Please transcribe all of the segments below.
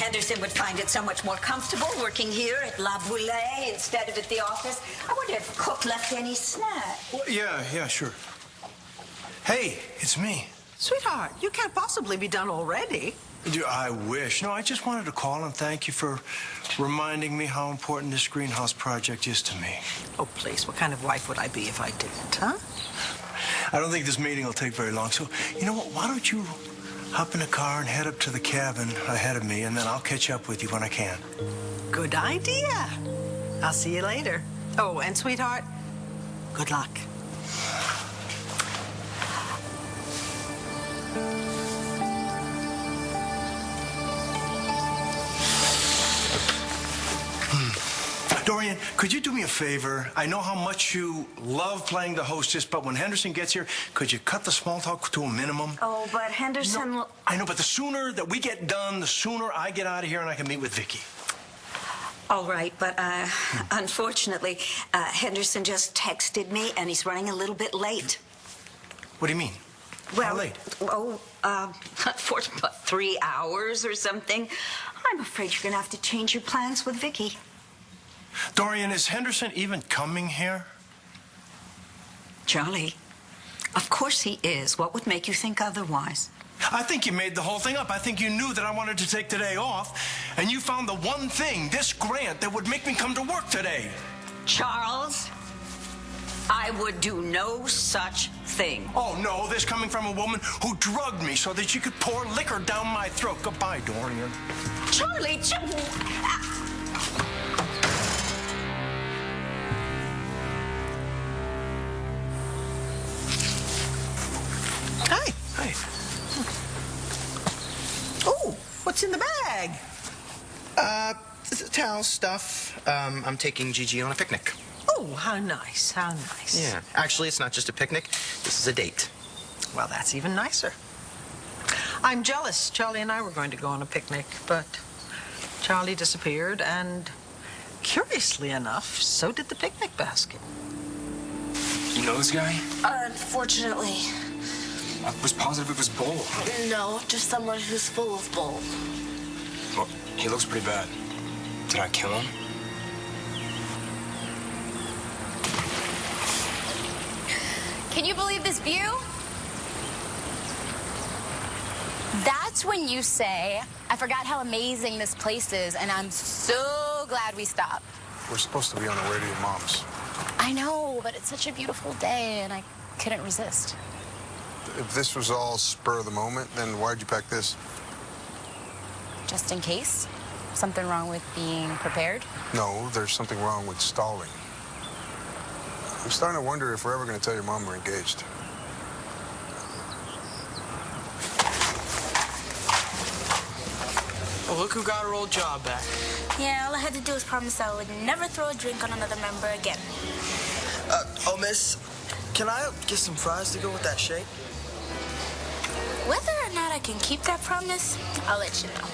Henderson would find it so much more comfortable working here at La Boulée instead of at the office. I wonder if Cook left any snack. Well, yeah, sure. Hey, it's me. Sweetheart, you can't possibly be done already. I wish. No, I just wanted to call and thank you for reminding me how important this greenhouse project is to me. Oh, please, what kind of wife would I be if I didn't, huh? I don't think this meeting will take very long, so you know what? Why don't you hop in the car and head up to the cabin ahead of me, and then I'll catch up with you when I can. Good idea. I'll see you later. Oh, and sweetheart, good luck. Dorian, could you do me a favor? I know how much you love playing the hostess, but when Henderson gets here, could you cut the small talk to a minimum? Oh, but Henderson will... I know, but the sooner that we get done, the sooner I get out of here and I can meet with Vicky. All right, but unfortunately, Henderson just texted me, and he's running a little bit late. What do you mean? Well, how late? For about 3 hours or something. I'm afraid you're going to have to change your plans with Vicky. Dorian, is Henderson even coming here? Charlie, of course he is. What would make you think otherwise? I think you made the whole thing up. I think you knew that I wanted to take today off, and you found the one thing, this grant, that would make me come to work today. Charles, I would do no such thing. Oh, no, this coming from a woman who drugged me so that she could pour liquor down my throat. Goodbye, Dorian. Charlie, Hi. Hey. Oh, what's in the bag? Towel stuff. I'm taking Gigi on a picnic. Oh, how nice, how nice. Yeah. Actually, it's not just a picnic. This is a date. Well, that's even nicer. I'm jealous. Charlie and I were going to go on a picnic, but Charlie disappeared, and curiously enough, so did the picnic basket. You know this guy? Unfortunately. I was positive it was Bull. No, just someone who's full of bull. Well, he looks pretty bad. Did I kill him? Can you believe this view? That's when you say, I forgot how amazing this place is, and I'm so glad we stopped. We're supposed to be on our way to your mom's. I know, but it's such a beautiful day, and I couldn't resist. If this was all spur of the moment, then why'd you pack this? Just in case? Something wrong with being prepared? No, there's something wrong with stalling. I'm starting to wonder if we're ever going to tell your mom we're engaged. Well, look who got her old job back. Yeah, all I had to do was promise I would never throw a drink on another member again. Oh, miss, can I get some fries to go with that shake? Whether or not I can keep that promise, I'll let you know.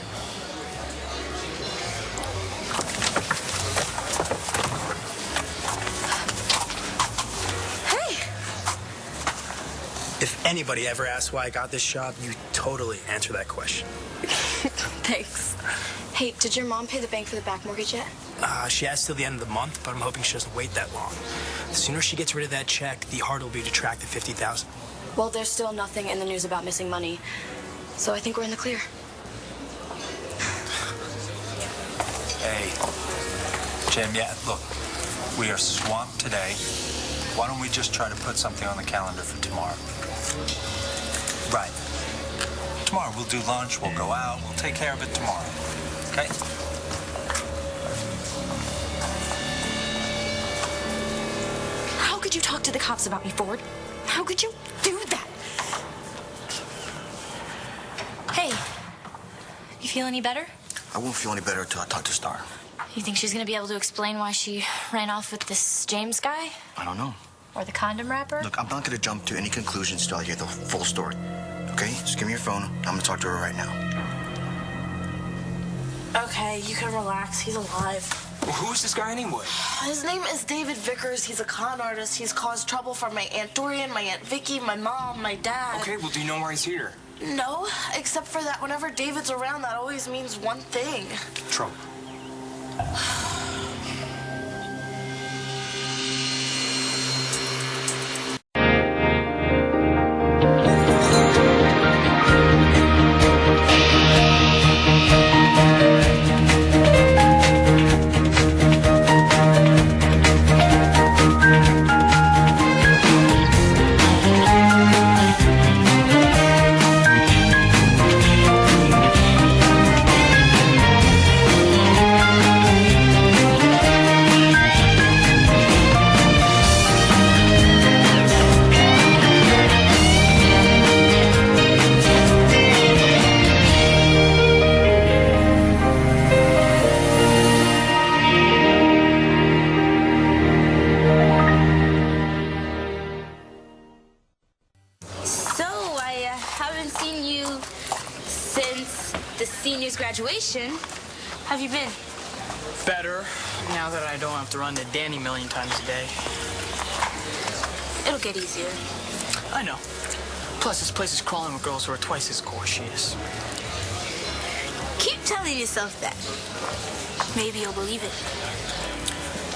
Hey! If anybody ever asks why I got this job, you totally answer that question. Thanks. Hey, did your mom pay the bank for the back mortgage yet? She has till the end of the month, but I'm hoping she doesn't wait that long. The sooner she gets rid of that check, the harder it'll be to track the $50,000. Well, there's still nothing in the news about missing money, so I think we're in the clear. Hey, Jim, yeah, look, we are swamped today. Why don't we just try to put something on the calendar for tomorrow? Right. Tomorrow we'll do lunch, we'll go out, we'll take care of it tomorrow, okay? How could you talk to the cops about me, Ford? How could you do that? Hey, you feel any better? I won't feel any better until I talk to Star. You think she's gonna be able to explain why she ran off with this James guy? I don't know. Or the condom wrapper? Look, I'm not going to jump to any conclusions till I hear the full story. Okay? Just give me your phone. I'm going to talk to her right now. Okay, you can relax. He's alive. Well, who is this guy anyway? His name is David Vickers. He's a con artist. He's caused trouble for my Aunt Dorian, my Aunt Vicky, my mom, my dad. Okay, well, do you know why he's here? No, except for that whenever David's around, that always means one thing. Trouble. Graduation. Have you been? Better, now that I don't have to run to Danny a million times a day. It'll get easier. I know. Plus, this place is crawling with girls who are twice as cool as she is. Keep telling yourself that. Maybe you'll believe it.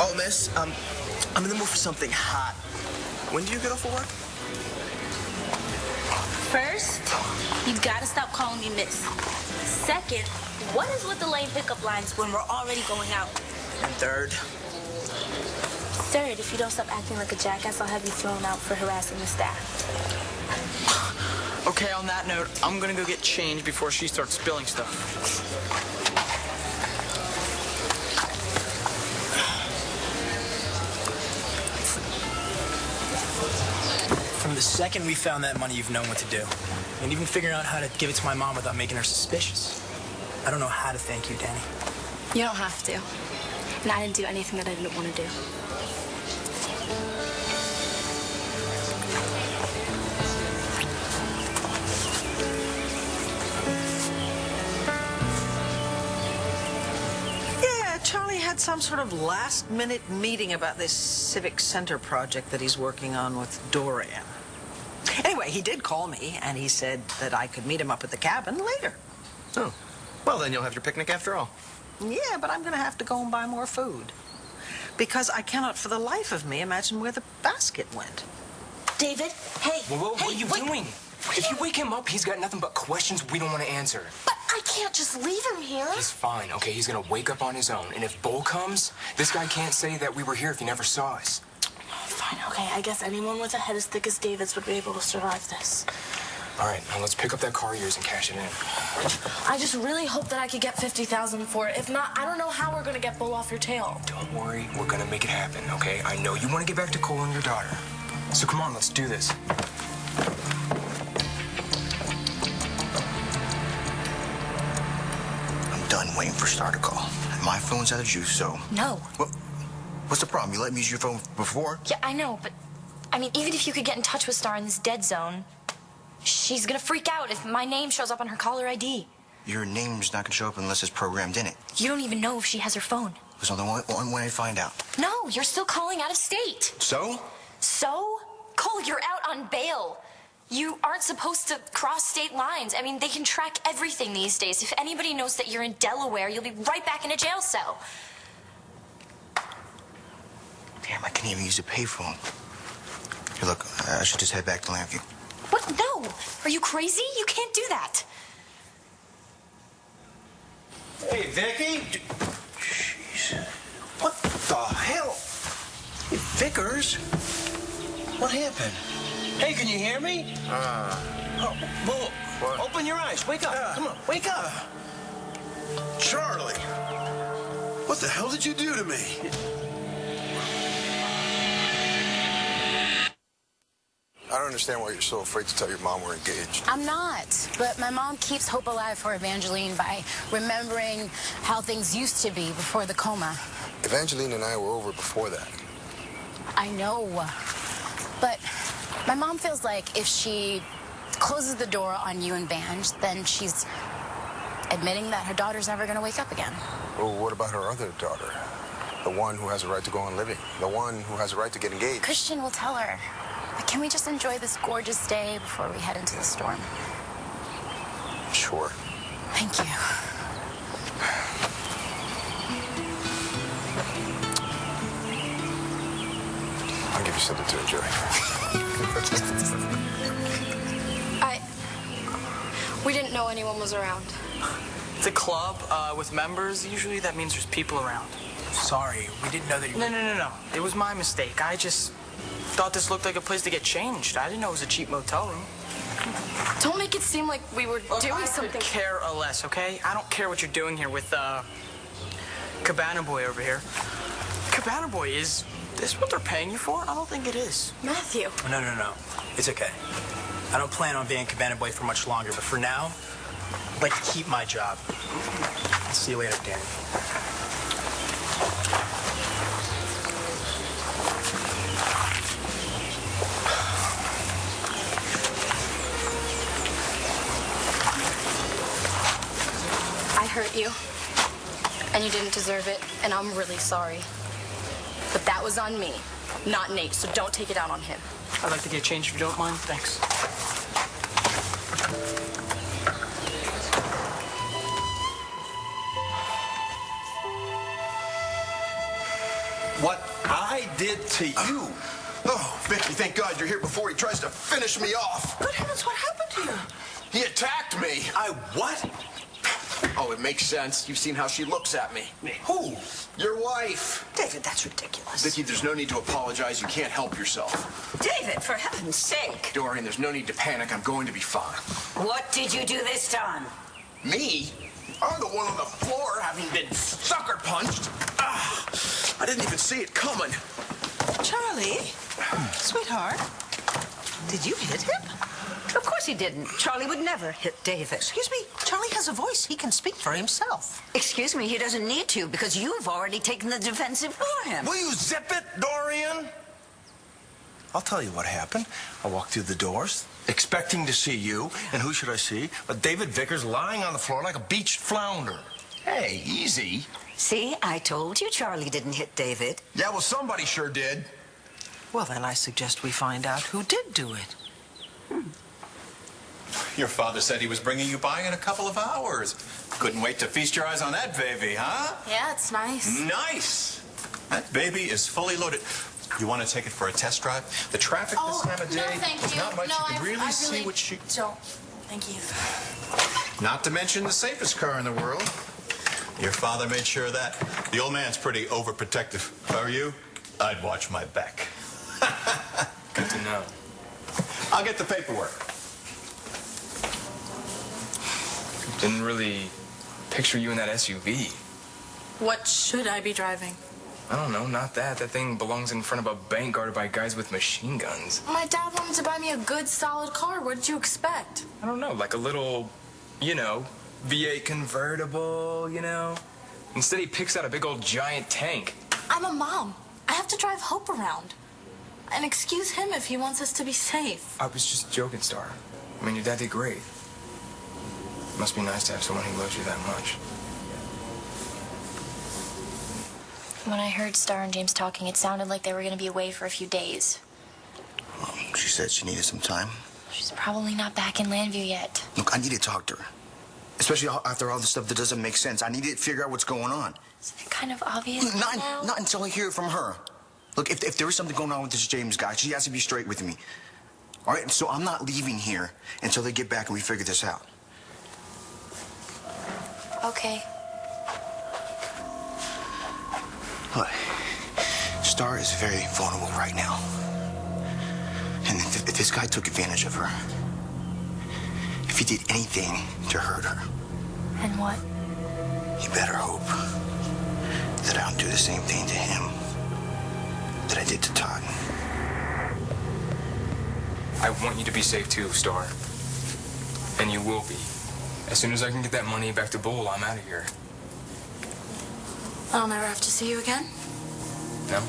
Oh, miss, I'm in the mood for something hot. When do you get off of work? First, you gotta stop calling me miss. Second, what is with the lame pickup lines when we're already going out? And third? Third, if you don't stop acting like a jackass, I'll have you thrown out for harassing the staff. Okay, on that note, I'm gonna go get changed before she starts spilling stuff. From the second we found that money, you've known what to do. And even figuring out how to give it to my mom without making her suspicious. I don't know how to thank you, Danny. You don't have to. And I didn't do anything that I didn't want to do. Yeah, Charlie had some sort of last-minute meeting about this civic center project that he's working on with Dorian. Anyway, he did call me, and he said that I could meet him up at the cabin later. Oh. Well, then you'll have your picnic after all. Yeah, but I'm going to have to go and buy more food. Because I cannot for the life of me imagine where the basket went. David, hey. Whoa, what are you doing? If you wake him up, he's got nothing but questions we don't want to answer. But I can't just leave him here. He's fine, okay? He's gonna wake up on his own. And if Bull comes, this guy can't say that we were here if he never saw us. Fine, okay. I guess anyone with a head as thick as David's would be able to survive this. All right, now let's pick up that car of yours and cash it in. I just really hope that I could get $50,000 for it. If not, I don't know how we're gonna get Bull off your tail. Don't worry, we're gonna make it happen, okay? I know you want to get back to Cole and your daughter. So come on, let's do this. I'm done waiting for Star to call. My phone's out of juice, so... No. Well, what's the problem? You let me use your phone before? Yeah, I know, but I mean, even if you could get in touch with Star in this dead zone, she's gonna freak out if my name shows up on her caller ID. Your name's not gonna show up unless it's programmed in it. You don't even know if she has her phone. There's only one way to find out. No, you're still calling out of state. So? So? Cole, you're out on bail. You aren't supposed to cross state lines. I mean, they can track everything these days. If anybody knows that you're in Delaware, you'll be right back in a jail cell. Damn, I can't even use a payphone. Here, look, I should just head back to Lambview. What? No. Are you crazy? You can't do that. Hey, Vicky. Jeez. What the hell? Hey, Vickers? What happened? Hey, can you hear me? Oh, Bull, what? Open your eyes. Wake up. Come on, wake up. Charlie, what the hell did you do to me? I don't understand why you're so afraid to tell your mom we're engaged. I'm not, but my mom keeps hope alive for Evangeline by remembering how things used to be before the coma. Evangeline and I were over before that. I know, but my mom feels like if she closes the door on you and Vange, then she's admitting that her daughter's never going to wake up again. Well, what about her other daughter? The one who has a right to go on living. The one who has a right to get engaged. Christian will tell her. But can we just enjoy this gorgeous day before we head into the storm? Sure. Thank you. I'll give you something to enjoy. We didn't know anyone was around. It's a club with members. Usually that means there's people around. Sorry, we didn't know that you... No. It was my mistake. I just thought this looked like a place to get changed. I didn't know it was a cheap motel room. Don't make it seem like we were doing I something. could care less, okay? I don't care what you're doing here with Cabana Boy over here. Cabana Boy, is this what they're paying you for? I don't think it is. Matthew. No. It's okay. I don't plan on being Cabana Boy for much longer, but for now, I'd like to keep my job. I'll see you later, Danny. I hurt you, and you didn't deserve it, and I'm really sorry. But that was on me, not Nate, so don't take it out on him. I'd like to get changed if you don't mind. Thanks. What I did to you. Oh, Vicky, thank God you're here before he tries to finish me off. Good heavens, what happened to you? He attacked me. I what? Oh, it makes sense. You've seen how she looks at me. Who? Your wife. David, that's ridiculous. Vicky, there's no need to apologize. You can't help yourself. David, for heaven's sake. Dorian, there's no need to panic. I'm going to be fine. What did you do this time? Me? I'm the one on the floor having been sucker punched. Ah, I didn't even see it coming. Charlie, sweetheart, did you hit him? Of course he didn't. Charlie would never hit David. Excuse me, Charlie has a voice. He can speak for himself. Excuse me, he doesn't need to because you've already taken the defensive for him. Will you zip it, Dorian? I'll tell you what happened. I walked through the doors, expecting to see you, and who should I see but David Vickers lying on the floor like a beached flounder. Hey, easy. See, I told you Charlie didn't hit David. Yeah, well, somebody sure did. Well, then I suggest we find out who did do it. Your father said he was bringing you by in a couple of hours. Couldn't wait to feast your eyes on that baby, huh? Yeah, it's nice. Nice. That baby is fully loaded. You want to take it for a test drive? The traffic this time of day, no, thank there's you. not much. No, You can really I see what she... don't. Thank you. Not to mention the safest car in the world. Your father made sure of that. The old man's pretty overprotective. If I were you, I'd watch my back. Good to know. I'll get the paperwork. Didn't really picture you in that SUV. What should I be driving? I don't know, not that. That thing belongs in front of a bank guarded by guys with machine guns. My dad wanted to buy me a good, solid car. What did you expect? I don't know, like a little, V8 convertible, Instead, he picks out a big old giant tank. I'm a mom. I have to drive Hope around. And excuse him if he wants us to be safe. I was just joking, Star. I mean, your dad did great. Must be nice to have someone who loves you that much. When I heard Star and James talking, it sounded like they were going to be away for a few days. Well, she said she needed some time. She's probably not back in Landview yet. Look, I need to talk to her. Especially after all the stuff that doesn't make sense. I need to figure out what's going on. Isn't it kind of obvious now? Not until I hear it from her. Look, if there is something going on with this James guy, she has to be straight with me. All right? So I'm not leaving here until they get back and we figure this out. Okay. Look, Star is very vulnerable right now. And if this guy took advantage of her, if he did anything to hurt her... And what? You better hope that I don't do the same thing to him that I did to Todd. I want you to be safe too, Star. And you will be. As soon as I can get that money back to Bull, I'm out of here. I'll never have to see you again? No,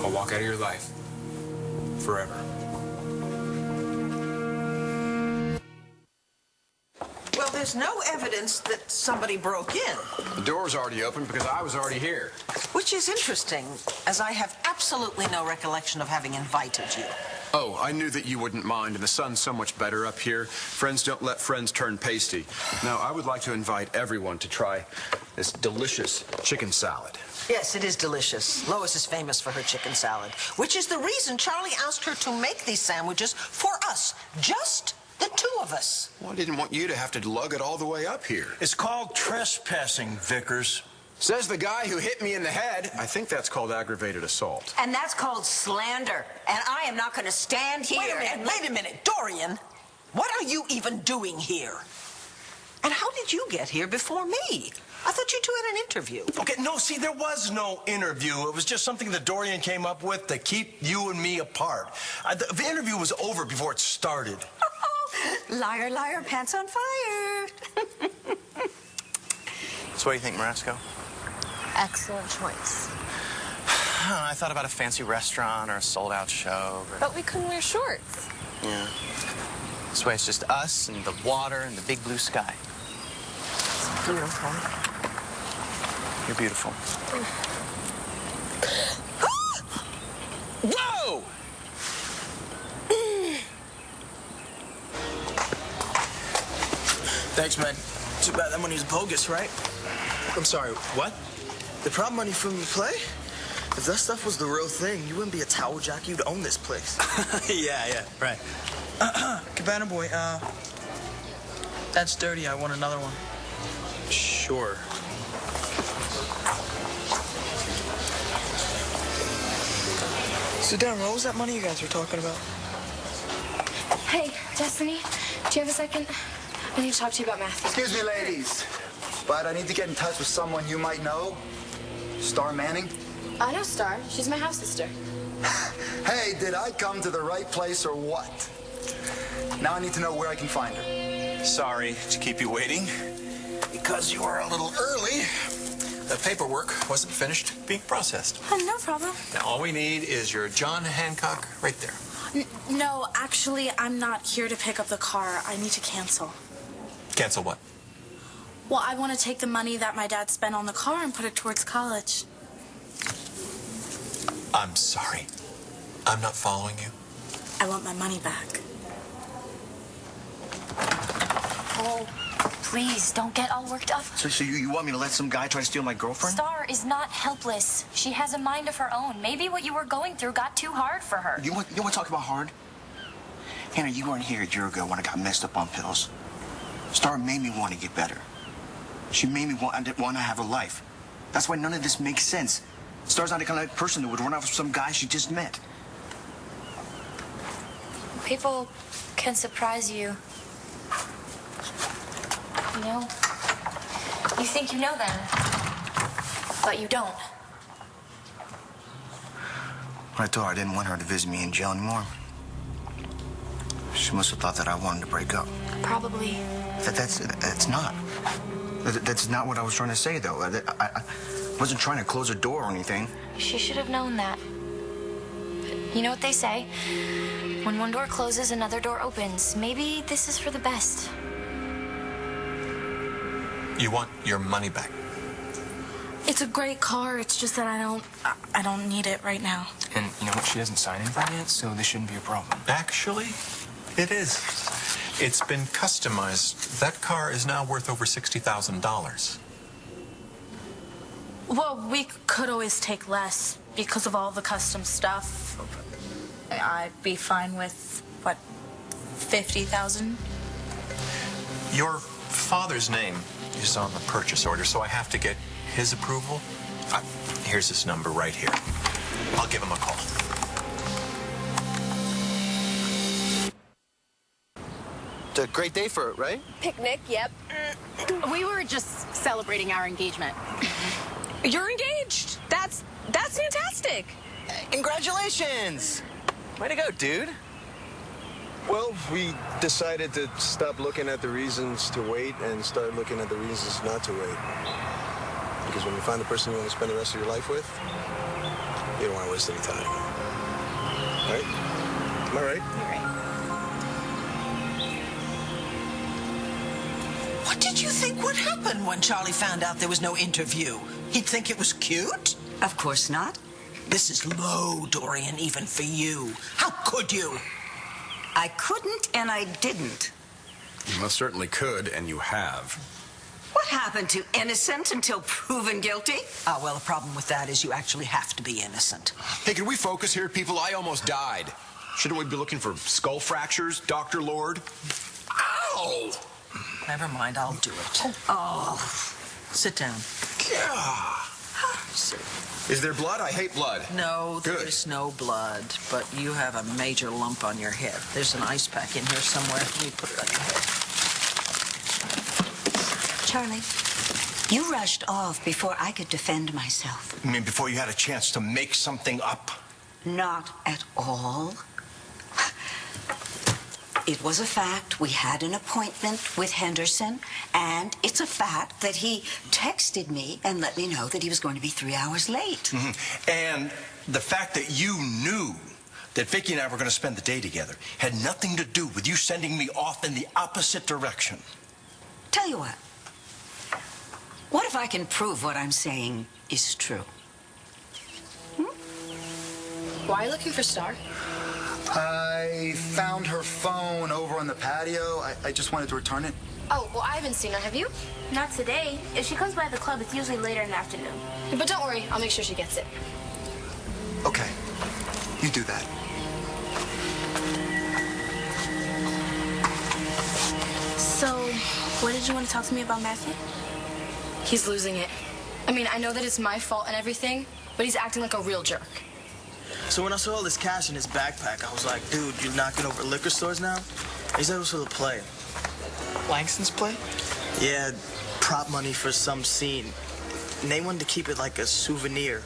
I'll walk out of your life. Forever. Well, there's no evidence that somebody broke in. The door's already open because I was already here. Which is interesting, as I have absolutely no recollection of having invited you. Oh, I knew that you wouldn't mind, and the sun's so much better up here. Friends don't let friends turn pasty. Now, I would like to invite everyone to try this delicious chicken salad. Yes, it is delicious. Lois is famous for her chicken salad, which is the reason Charlie asked her to make these sandwiches for us, just the two of us. Well, I didn't want you to have to lug it all the way up here. It's called trespassing, Vickers. Says the guy who hit me in the head. I think that's called aggravated assault. And that's called slander. And I am not going to stand here. Wait a minute, Dorian. What are you even doing here? And how did you get here before me? I thought you two had an interview. Okay, no, see, there was no interview. It was just something that Dorian came up with to keep you and me apart. The interview was over before it started. Liar, liar, pants on fire. So what do you think, Marasco? Excellent choice. I thought about a fancy restaurant or a sold-out show. But we couldn't wear shorts. Yeah. This way it's just us and the water and the big blue sky. It's beautiful. You're beautiful. Whoa! Thanks, man. Too bad that money was bogus, right? I'm sorry, what? The prop money from the play? If that stuff was the real thing, you wouldn't be a towel jack. You'd own this place. Yeah, right. Cabana boy, that's dirty. I want another one. Sure. So, Darren, what was that money you guys were talking about? Hey, Destiny, do you have a second? I need to talk to you about Matthew. Excuse me, ladies, but I need to get in touch with someone you might know. Star Manning? I know Star. She's my house sister. Hey, did I come to the right place or what? Now I need to know where I can find her. Sorry to keep you waiting. Because you were a little early, the paperwork wasn't finished being processed. Oh, no problem. Now, all we need is your John Hancock right there. No, actually, I'm not here to pick up the car. I need to cancel. Cancel what? Well, I want to take the money that my dad spent on the car and put it towards college. I'm sorry. I'm not following you. I want my money back. Oh, please, don't get all worked up. So you want me to let some guy try to steal my girlfriend? Star is not helpless. She has a mind of her own. Maybe what you were going through got too hard for her. You want to talk about hard? Hannah, you weren't here a year ago when I got messed up on pills. Star made me want to get better. She made me want to have a life. That's why none of this makes sense. Star's not the kind of person who would run off with some guy she just met. People can surprise you. You know? You think you know them, but you don't. When I told her I didn't want her to visit me in jail anymore, she must have thought that I wanted to break up. Probably. That's not. That's not what I was trying to say, though. I wasn't trying to close a door or anything. She should have known that. But you know what they say? When one door closes, another door opens. Maybe this is for the best. You want your money back. It's a great car. It's just that I don't need it right now. And you know what? She hasn't signed anything yet, so this shouldn't be a problem. Actually, it is. It's been customized. That car is now worth over $60,000. Well, we could always take less because of all the custom stuff. I'd be fine with, what, 50,000? Your father's name is on the purchase order, so I have to get his approval. Here's his number right here. I'll give him a call. It's a great day for it, right? Picnic, yep. We were just celebrating our engagement. You're engaged. That's fantastic. Congratulations! Way to go, dude. Well, we decided to stop looking at the reasons to wait and start looking at the reasons not to wait. Because when you find the person you want to spend the rest of your life with, you don't want to waste any time. Right? Am I right? You're right. What did you think would happen when Charlie found out there was no interview? He'd think it was cute? Of course not. This is low, Dorian, even for you. How could you? I couldn't and I didn't. You most certainly could, and you have. What happened to innocent until proven guilty? Well, the problem with that is you actually have to be innocent. Hey, can we focus here, people? I almost died. Shouldn't we be looking for skull fractures, Dr. Lord? Ow! Never mind, I'll do it. Oh. Sit down. Is there blood? I hate blood. No, there's no blood, but you have a major lump on your head. There's an ice pack in here somewhere. Let me put it on your head. Charlie, you rushed off before I could defend myself. You mean before you had a chance to make something up? Not at all. It was a fact we had an appointment with Henderson, and it's a fact that he texted me and let me know that he was going to be 3 hours late. Mm-hmm. And the fact that you knew that Vicki and I were going to spend the day together had nothing to do with you sending me off in the opposite direction. Tell you what. What if I can prove what I'm saying is true? Why are you looking for Star? I found her phone over on the patio. I just wanted to return it. Oh, well, I haven't seen her. Have you? Not today. If she comes by the club, it's usually later in the afternoon. But don't worry, I'll make sure she gets it. Okay. You do that. So, what did you want to talk to me about Matthew? He's losing it. I mean, I know that it's my fault and everything, but he's acting like a real jerk. So when I saw all this cash in his backpack, I was like, dude, you're knocking over liquor stores now? He said it was for the play. Langston's play? Yeah, prop money for some scene. And they wanted to keep it like a souvenir.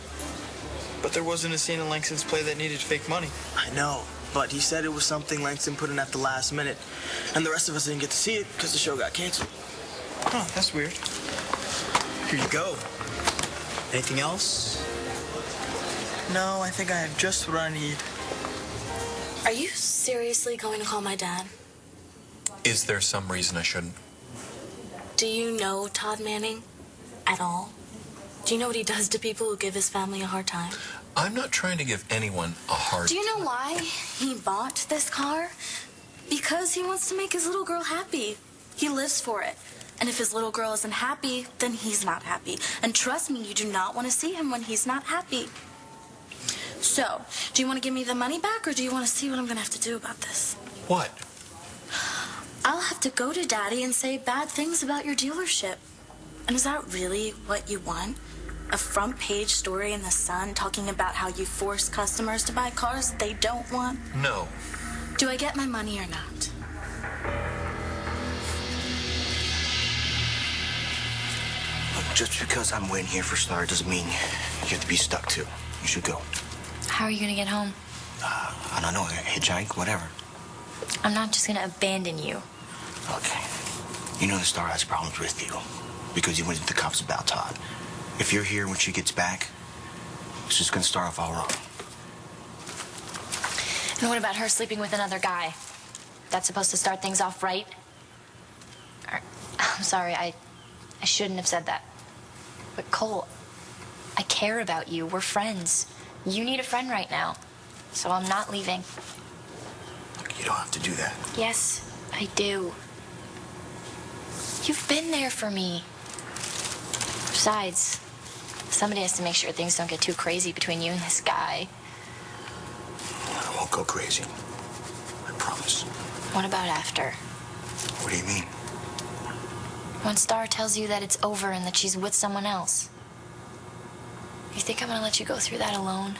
But there wasn't a scene in Langston's play that needed fake money. I know, but he said it was something Langston put in at the last minute. And the rest of us didn't get to see it because the show got canceled. Huh, that's weird. Here you go. Anything else? No, I think I have just what I need. Are you seriously going to call my dad? Is there some reason I shouldn't? Do you know Todd Manning at all? Do you know what he does to people who give his family a hard time? I'm not trying to give anyone a hard Do you know why he bought this car? Because he wants to make his little girl happy. He lives for it. And if his little girl isn't happy, then he's not happy. And trust me, you do not want to see him when he's not happy. So, do you want to give me the money back, or do you want to see what I'm going to have to do about this? What? I'll have to go to Daddy and say bad things about your dealership. And is that really what you want? A front page story in the Sun talking about how you force customers to buy cars that they don't want? No. Do I get my money or not? Look, just because I'm waiting here for Star doesn't mean you have to be stuck to. You should go. How are you going to get home? I don't know, hitchhike, whatever. I'm not just going to abandon you. Okay. You know the Star has problems with you because you went to the cops about Todd. If you're here when she gets back, it's just going to start off all wrong. And what about her sleeping with another guy? That's supposed to start things off right? I'm sorry, I shouldn't have said that. But Cole, I care about you. We're friends. You need a friend right now. So I'm not leaving. Look, you don't have to do that. Yes, I do. You've been there for me. Besides, somebody has to make sure things don't get too crazy between you and this guy. I won't go crazy. I promise. What about after? What do you mean? When Star tells you that it's over and that she's with someone else. You think I'm gonna let you go through that alone?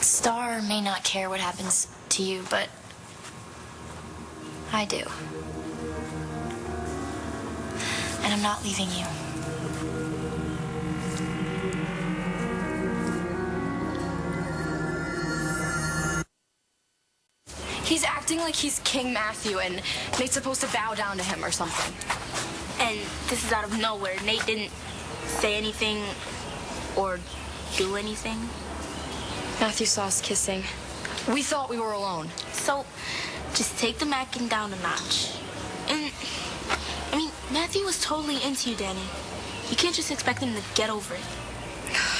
Star may not care what happens to you, but I do. And I'm not leaving you. He's acting like he's King Matthew and Nate's supposed to bow down to him or something. And this is out of nowhere. Nate didn't say anything or do anything. Matthew saw us kissing. We thought we were alone. So, just take the macking down a notch. And, I mean, Matthew was totally into you, Danny. You can't just expect him to get over it.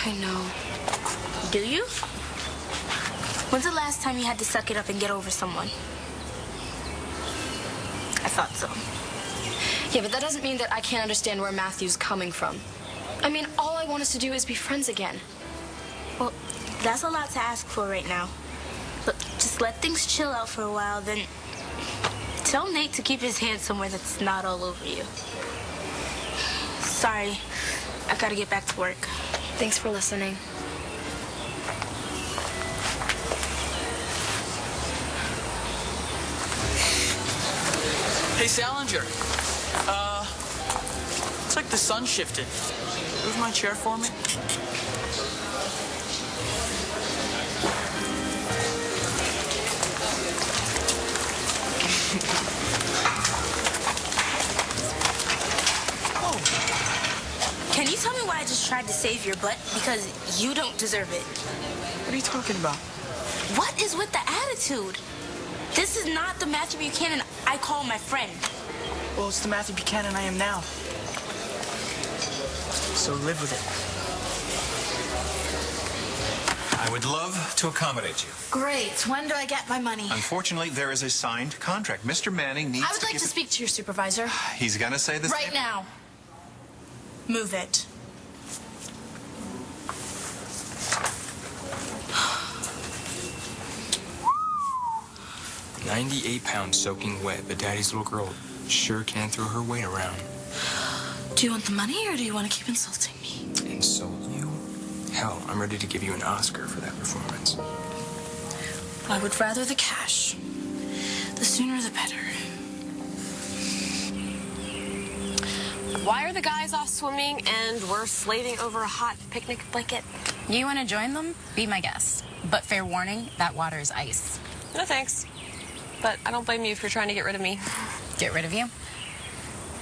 I know. Do you? When's the last time you had to suck it up and get over someone? I thought so. Yeah, but that doesn't mean that I can't understand where Matthew's coming from. I mean, all I want us to do is be friends again. Well, that's a lot to ask for right now. Look, just let things chill out for a while, then tell Nate to keep his hand somewhere that's not all over you. Sorry, I gotta get back to work. Thanks for listening. Hey, Salinger. It's like the sun shifted. Move my chair for me. Can you tell me why I just tried to save your butt? Because you don't deserve it. What are you talking about? What is with the attitude? This is not the Matthew Buchanan I call my friend. Well, it's the Matthew Buchanan I am now. So live with it. I would love to accommodate you. Great. When do I get my money? Unfortunately, there is a signed contract. Mr. Manning needs I would like to speak to your supervisor. He's going to say this right now. Move it. £98 soaking wet, but Daddy's little girl sure can throw her weight around. Do you want the money or do you want to keep insulting me? Insult you? Hell, I'm ready to give you an Oscar for that performance. I would rather the cash. The sooner the better. Why are the guys off swimming and we're slaving over a hot picnic blanket? You want to join them? Be my guest. But fair warning, that water is ice. No thanks. But I don't blame you if you're trying to get rid of me. Get rid of you?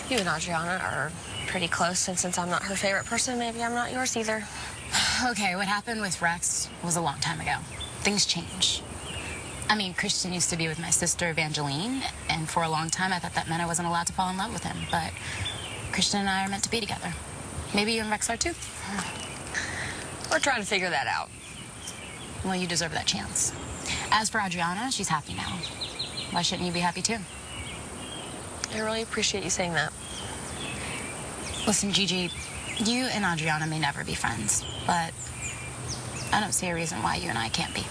You and Adriana are pretty close, and since I'm not her favorite person, maybe I'm not yours either. Okay, what happened with Rex was a long time ago. Things change. I mean, Christian used to be with my sister, Evangeline, and for a long time I thought that meant I wasn't allowed to fall in love with him, but Christian and I are meant to be together. Maybe you and Rex are too. We're trying to figure that out. Well, you deserve that chance. As for Adriana, she's happy now. Why shouldn't you be happy too? I really appreciate you saying that. Listen, Gigi, you and Adriana may never be friends, but I don't see a reason why you and I can't be.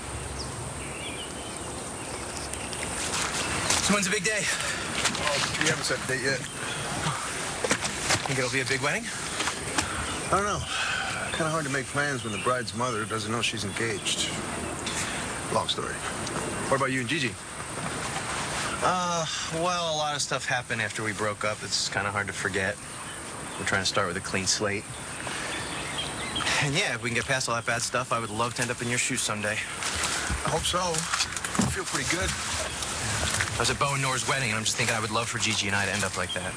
So when's the big day? Oh, we haven't set the date yet. Think it'll be a big wedding? I don't know. Kind of hard to make plans when the bride's mother doesn't know she's engaged. Long story. What about you and Gigi? Well, a lot of stuff happened after we broke up. It's kind of hard to forget. We're trying to start with a clean slate. And yeah, if we can get past all that bad stuff, I would love to end up in your shoes someday. I hope so. I feel pretty good. I was at Bo and Nora's wedding, and I'm just thinking I would love for Gigi and I to end up like that.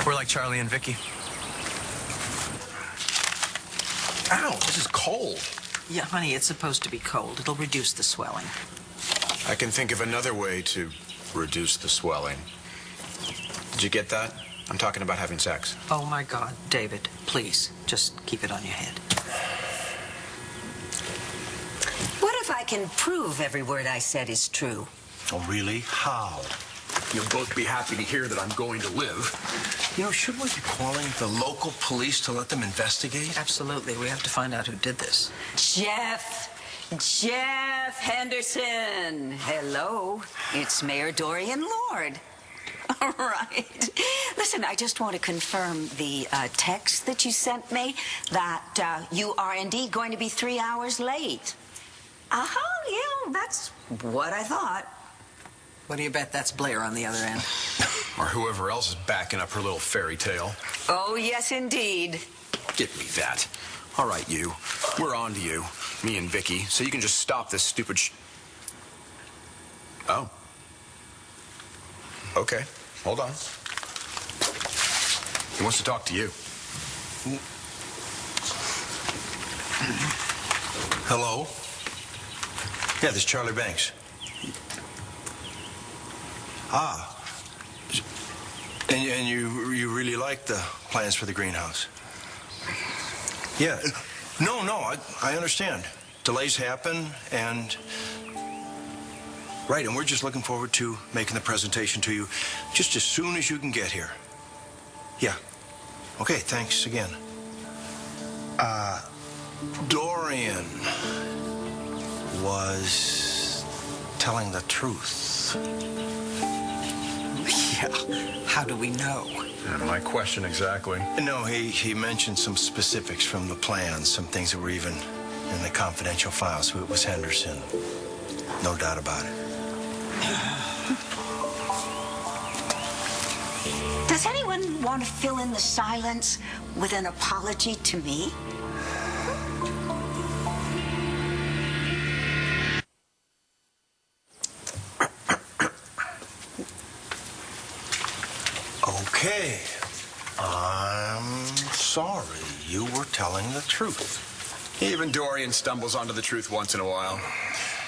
We're like Charlie and Vicky. Ow, this is cold. Yeah, honey, it's supposed to be cold. It'll reduce the swelling. I can think of another way to reduce the swelling. Did you get that? I'm talking about having sex. Oh, my God. David, please, just keep it on your head. What if I can prove every word I said is true? Oh, really? How? You'll both be happy to hear that I'm going to live. You know, should we be calling the local police to let them investigate? Absolutely. We have to find out who did this. Jeff Henderson. Hello. It's Mayor Dorian Lord. All right. Listen, I just want to confirm the text that you sent me that you are indeed going to be 3 hours late. Yeah, that's what I thought. What do you bet that's Blair on the other end? Or whoever else is backing up her little fairy tale. Oh, yes, indeed. Give me that. All right, you. We're on to you. Me and Vicky, so you can just stop this stupid Oh. Okay. Hold on. He wants to talk to you. Hello? Yeah, this is Charlie Banks. And you really like the plans for the greenhouse? Yeah. No, I understand. Delays happen, and... Right, and we're just looking forward to making the presentation to you just as soon as you can get here. Yeah. Okay, thanks again. Dorian was telling the truth. Yeah, how do we know? Yeah, my question exactly. No, he mentioned some specifics from the plans, some things that were even in the confidential files. So it was Henderson. No doubt about it. Does anyone want to fill in the silence with an apology to me? Okay. I'm sorry. You were telling the truth. Even Dorian stumbles onto the truth once in a while.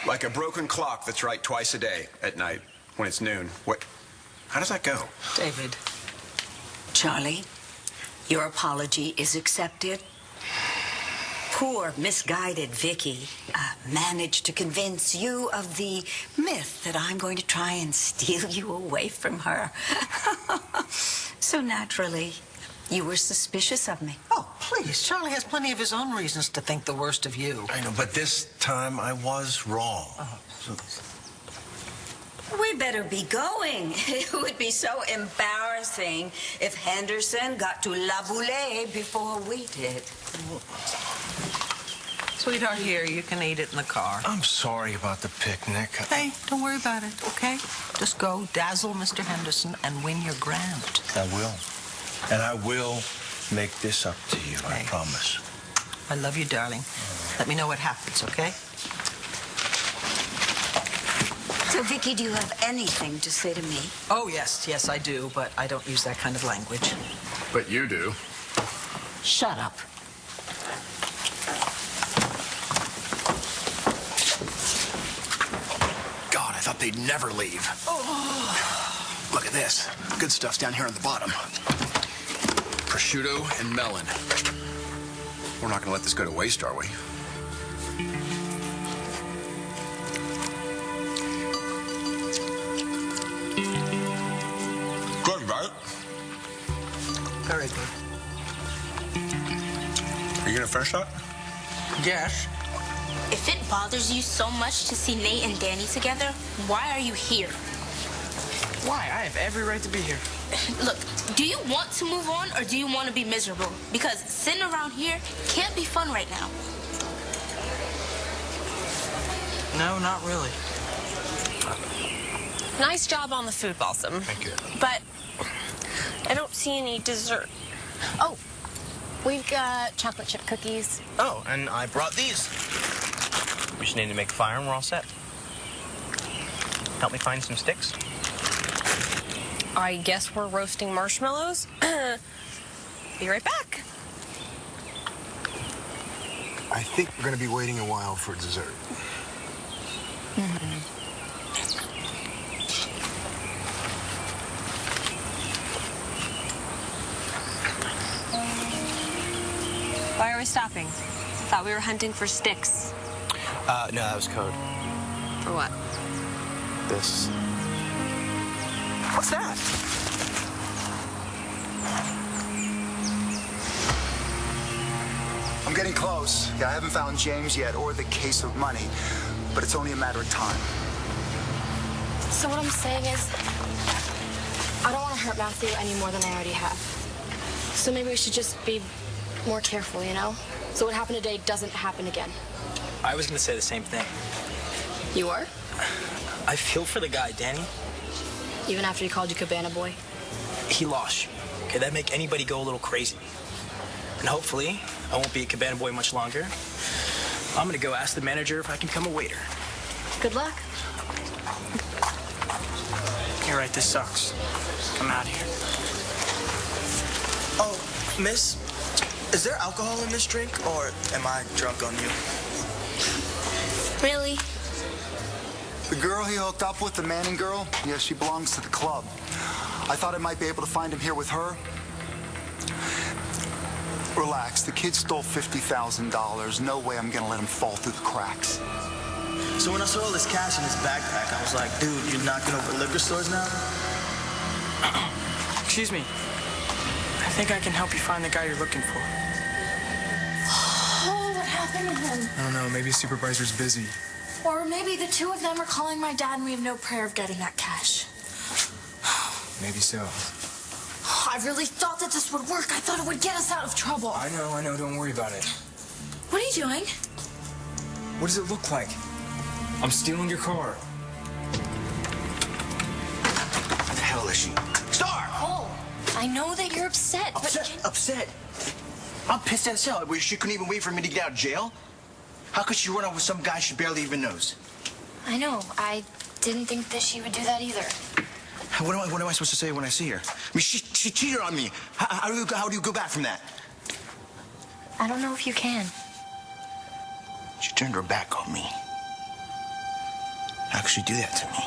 Like a broken clock that's right twice a day at night when it's noon. What? How does that go? David. Charlie, your apology is accepted. Poor, misguided Vicky managed to convince you of the myth that I'm going to try and steal you away from her. So naturally, you were suspicious of me. Oh, please. Charlie has plenty of his own reasons to think the worst of you. I know, but this time I was wrong. We better be going. It would be so embarrassing if Henderson got to La Boulée before we did. Sweetheart, here, you can eat it in the car. I'm sorry about the picnic. Hey, don't worry about it, okay? Just go dazzle Mr. Henderson and win your grant. I will. And I will make this up to you, I promise. I love you, darling. Let me know what happens, okay? So, Vicky, do you have anything to say to me? Oh, yes, I do, but I don't use that kind of language. But you do. Shut up. God, I thought they'd never leave. Oh. Look at this. Good stuff's down here on the bottom. Prosciutto and melon. We're not going to let this go to waste, are we? Good, right? Very good. Are you going to finish that? Yes. If it bothers you so much to see Nate and Danny together, why are you here? Why? I have every right to be here. Look, do you want to move on or do you want to be miserable? Because sitting around here can't be fun right now. No, not really. Nice job on the food, Balsam. Thank you. But I don't see any dessert. Oh, we've got chocolate chip cookies. Oh, and I brought these. We just need to make a fire and we're all set. Help me find some sticks. I guess we're roasting marshmallows. Be right back. I think we're going to be waiting a while for dessert. Why are we stopping? Thought we were hunting for sticks. No, that was code. For what? This. What's that? I'm getting close. Yeah, I haven't found James yet or the case of money, but it's only a matter of time. So what I'm saying is, I don't want to hurt Matthew any more than I already have. So maybe we should just be more careful, you know? So what happened today doesn't happen again. I was gonna say the same thing. You are? I feel for the guy, Danny. Even after he called you Cabana Boy? He lost you. Okay, that'd make anybody go a little crazy. And hopefully, I won't be a Cabana Boy much longer. I'm gonna go ask the manager if I can become a waiter. Good luck. You're right, this sucks. I'm out of here. Oh, miss, is there alcohol in this drink, or am I drunk on you? Really? The girl he hooked up with, the Manning girl, yeah, she belongs to the club. I thought I might be able to find him here with her. Relax, the kid stole $50,000. No way I'm gonna let him fall through the cracks. So when I saw all this cash in his backpack, I was like, dude, you're knocking over liquor stores now? Excuse me. I think I can help you find the guy you're looking for. Oh, what happened to him? I don't know, maybe his supervisor's busy. Or maybe the two of them are calling my dad and we have no prayer of getting that cash. Maybe so. I really thought that this would work. I thought it would get us out of trouble. I know, don't worry about it. What are you doing? What does it look like? I'm stealing your car. What the hell is she? Star! Cole, I know that you're upset, Upset? I'm pissed as hell. She couldn't even wait for me to get out of jail? How could she run out with some guy she barely even knows? I know. I didn't think that she would do that either. What am I supposed to say when I see her? I mean, she cheated on me. How do you go back from that? I don't know if you can. She turned her back on me. How could she do that to me?